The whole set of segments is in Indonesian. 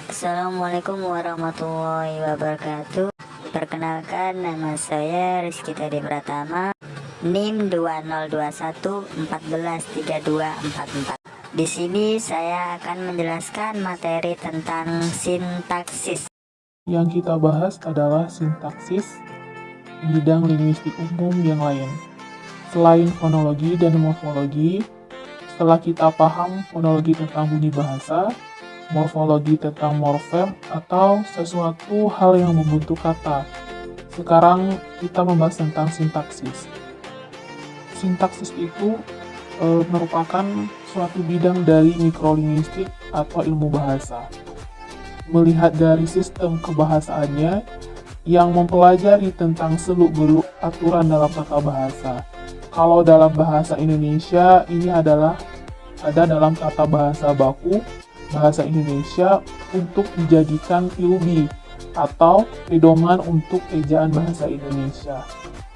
Assalamualaikum warahmatullahi wabarakatuh. Perkenalkan, nama saya Rizky Tadi Pratama, NIM 2021 143244. Di sini saya akan menjelaskan materi tentang sintaksis. Yang kita bahas adalah sintaksis bidang linguistik umum yang lain. Selain fonologi dan morfologi, setelah kita paham fonologi tentang bunyi bahasa, morfologi tentang morfem atau sesuatu hal yang membentuk kata, sekarang kita membahas tentang sintaksis. Sintaksis itu merupakan suatu bidang dari mikrolinguistik atau ilmu bahasa. Melihat dari sistem kebahasaannya yang mempelajari tentang seluk-beluk aturan dalam tata bahasa. Kalau dalam bahasa Indonesia, ini ada dalam tata bahasa baku bahasa Indonesia untuk dijadikan PUB atau pedoman untuk ejaan bahasa Indonesia.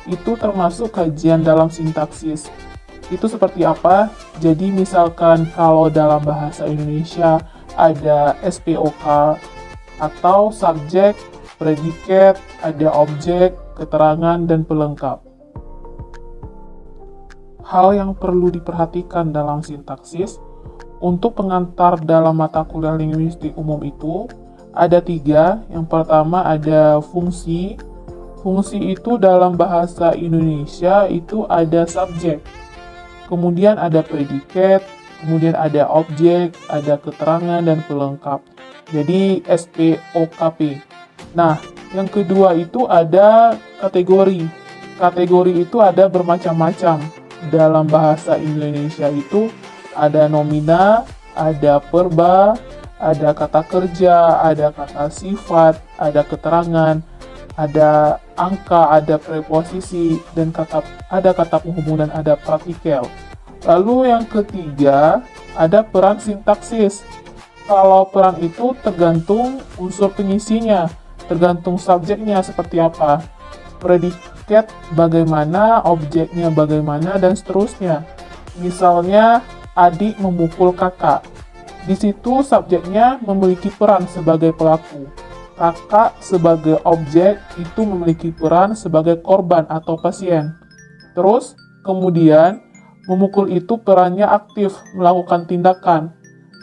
Itu termasuk kajian dalam sintaksis. Itu seperti apa? Jadi misalkan kalau dalam bahasa Indonesia ada SPOK atau subjek, predikat, ada objek, keterangan, dan pelengkap. Hal yang perlu diperhatikan dalam sintaksis untuk pengantar dalam mata kuliah linguistik umum itu ada 3. Yang pertama ada fungsi. Fungsi itu dalam bahasa Indonesia itu ada subjek, kemudian ada predikat, kemudian ada objek, ada keterangan, dan pelengkap. Jadi SPOKP. Nah, yang kedua itu ada kategori. Kategori itu ada bermacam-macam. Dalam bahasa Indonesia itu ada nomina, ada verba, ada kata kerja, ada kata sifat, ada keterangan, ada angka, ada preposisi, dan ada kata penghubung dan ada partikel. Lalu yang ketiga, ada peran sintaksis. Kalau peran itu tergantung unsur pengisinya, tergantung subjeknya seperti apa. Predikat bagaimana, objeknya bagaimana, dan seterusnya. Misalnya, adik memukul kakak. Di situ subjeknya memiliki peran sebagai pelaku. Kakak sebagai objek itu memiliki peran sebagai korban atau pasien. Terus, kemudian, memukul itu perannya aktif, melakukan tindakan.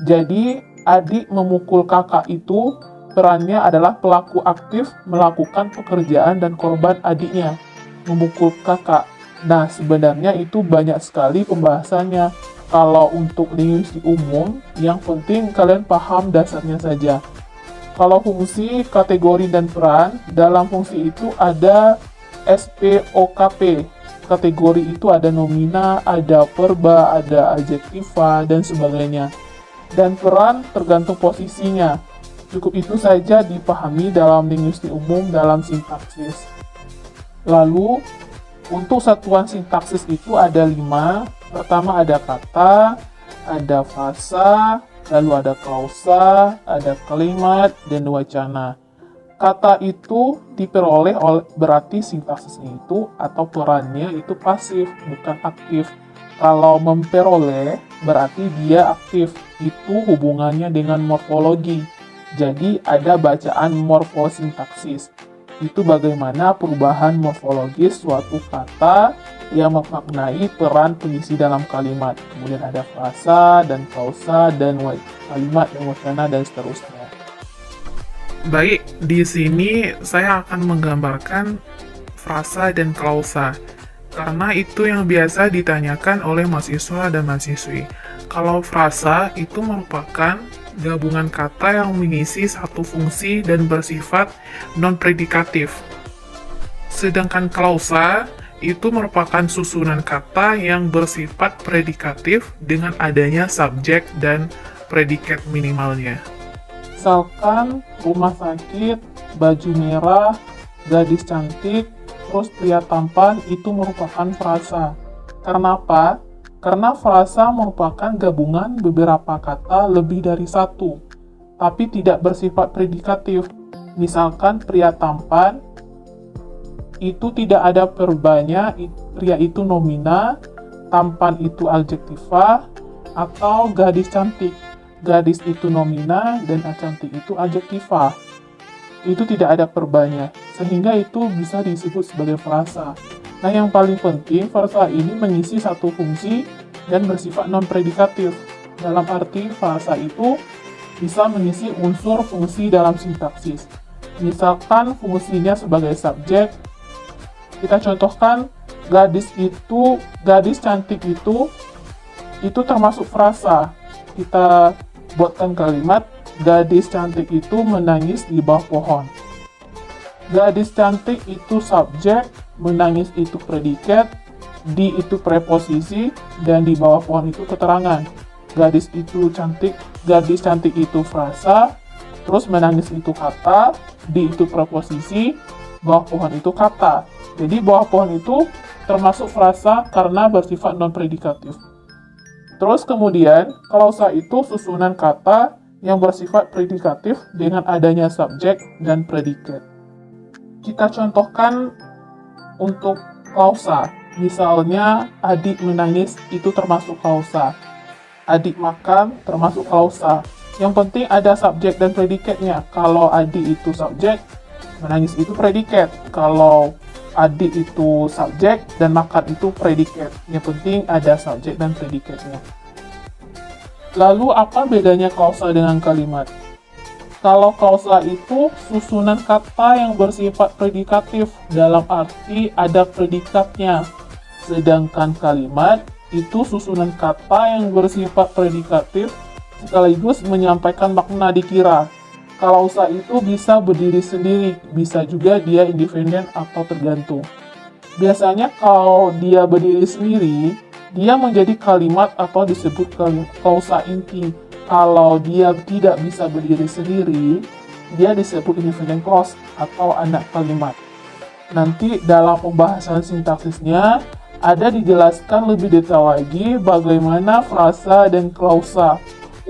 Jadi, adik memukul kakak itu perannya adalah pelaku aktif melakukan pekerjaan dan korban adiknya, memukul kakak. Nah, sebenarnya itu banyak sekali pembahasannya. Kalau untuk linguistik umum, yang penting kalian paham dasarnya saja. Kalau fungsi, kategori, dan peran, dalam fungsi itu ada SPOKP. Kategori itu ada nomina, ada verba, ada adjektiva, dan sebagainya. Dan peran tergantung posisinya. Cukup itu saja dipahami dalam linguistik umum dalam sintaksis. Lalu, untuk satuan sintaksis itu ada 5. Pertama ada kata, ada frasa, lalu ada klausa, ada kalimat, dan wacana. Kata itu diperoleh berarti sintaksisnya itu atau perannya itu pasif, bukan aktif. Kalau memperoleh berarti dia aktif, itu hubungannya dengan morfologi. Jadi ada bacaan morfosintaksis. Itu bagaimana perubahan morfologis suatu kata yang memaknai peran pengisi dalam kalimat. Kemudian ada frasa dan klausa dan kalimat dan wacana dan seterusnya. Baik, di sini saya akan menggambarkan frasa dan klausa. Karena itu yang biasa ditanyakan oleh mahasiswa dan mahasiswi. Kalau frasa itu merupakan gabungan kata yang mengisi satu fungsi dan bersifat non-predikatif. Sedangkan klausa itu merupakan susunan kata yang bersifat predikatif dengan adanya subjek dan predikat minimalnya. Misalkan rumah sakit, baju merah, gadis cantik, terus pria tampan itu merupakan frasa. Karena apa? Karena frasa merupakan gabungan beberapa kata lebih dari satu, tapi tidak bersifat predikatif. Misalkan pria tampan, itu tidak ada verbanya, pria itu nomina, tampan itu adjektiva, atau gadis cantik. gadis itu nomina dan cantik itu adjektiva. Itu tidak ada perbanya, sehingga itu bisa disebut sebagai frasa. Nah, yang paling penting, frasa ini mengisi satu fungsi dan bersifat non-predikatif. Dalam arti, frasa itu bisa mengisi unsur fungsi dalam sintaksis. Misalkan fungsinya sebagai subjek, kita contohkan gadis cantik itu termasuk frasa. Kita buatkan kalimat, gadis cantik itu menangis di bawah pohon. Gadis cantik itu subjek, menangis itu predikat, di itu preposisi, dan di bawah pohon itu keterangan. Gadis cantik itu frasa, terus menangis itu kata, di itu preposisi, bawah pohon itu kata. Jadi bawah pohon itu termasuk frasa karena bersifat non-predikatif. Terus kemudian, klausa itu susunan kata yang bersifat predikatif dengan adanya subjek dan predikat. Kita contohkan untuk klausa. Misalnya, adik menangis itu termasuk klausa. Adik makan termasuk klausa. Yang penting ada subjek dan predikatnya. Kalau adik itu subjek, menangis itu predikat. Kalau adik itu subjek dan makan itu predikat. Yang penting ada subjek dan predikatnya. Lalu apa bedanya klausa dengan kalimat? Kalau klausa itu susunan kata yang bersifat predikatif, dalam arti ada predikatnya. Sedangkan kalimat itu susunan kata yang bersifat predikatif sekaligus menyampaikan makna dikira. Klausa itu bisa berdiri sendiri, bisa juga dia independen atau tergantung. Biasanya kalau dia berdiri sendiri, dia menjadi kalimat atau disebut klausa inti. Kalau dia tidak bisa berdiri sendiri, dia disebut independent clause atau anak kalimat. Nanti dalam pembahasan sintaksisnya, ada dijelaskan lebih detail lagi bagaimana frasa dan klausa.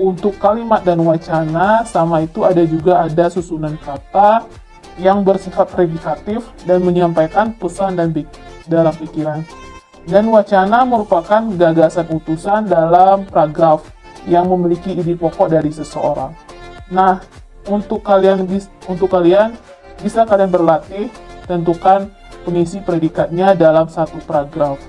Untuk kalimat dan wacana, sama itu ada susunan kata yang bersifat predikatif dan menyampaikan pesan dalam pikiran. Dan wacana merupakan gagasan utusan dalam paragraf yang memiliki ide pokok dari seseorang. Nah, untuk kalian bisa kalian berlatih, tentukan pengisi predikatnya dalam satu paragraf.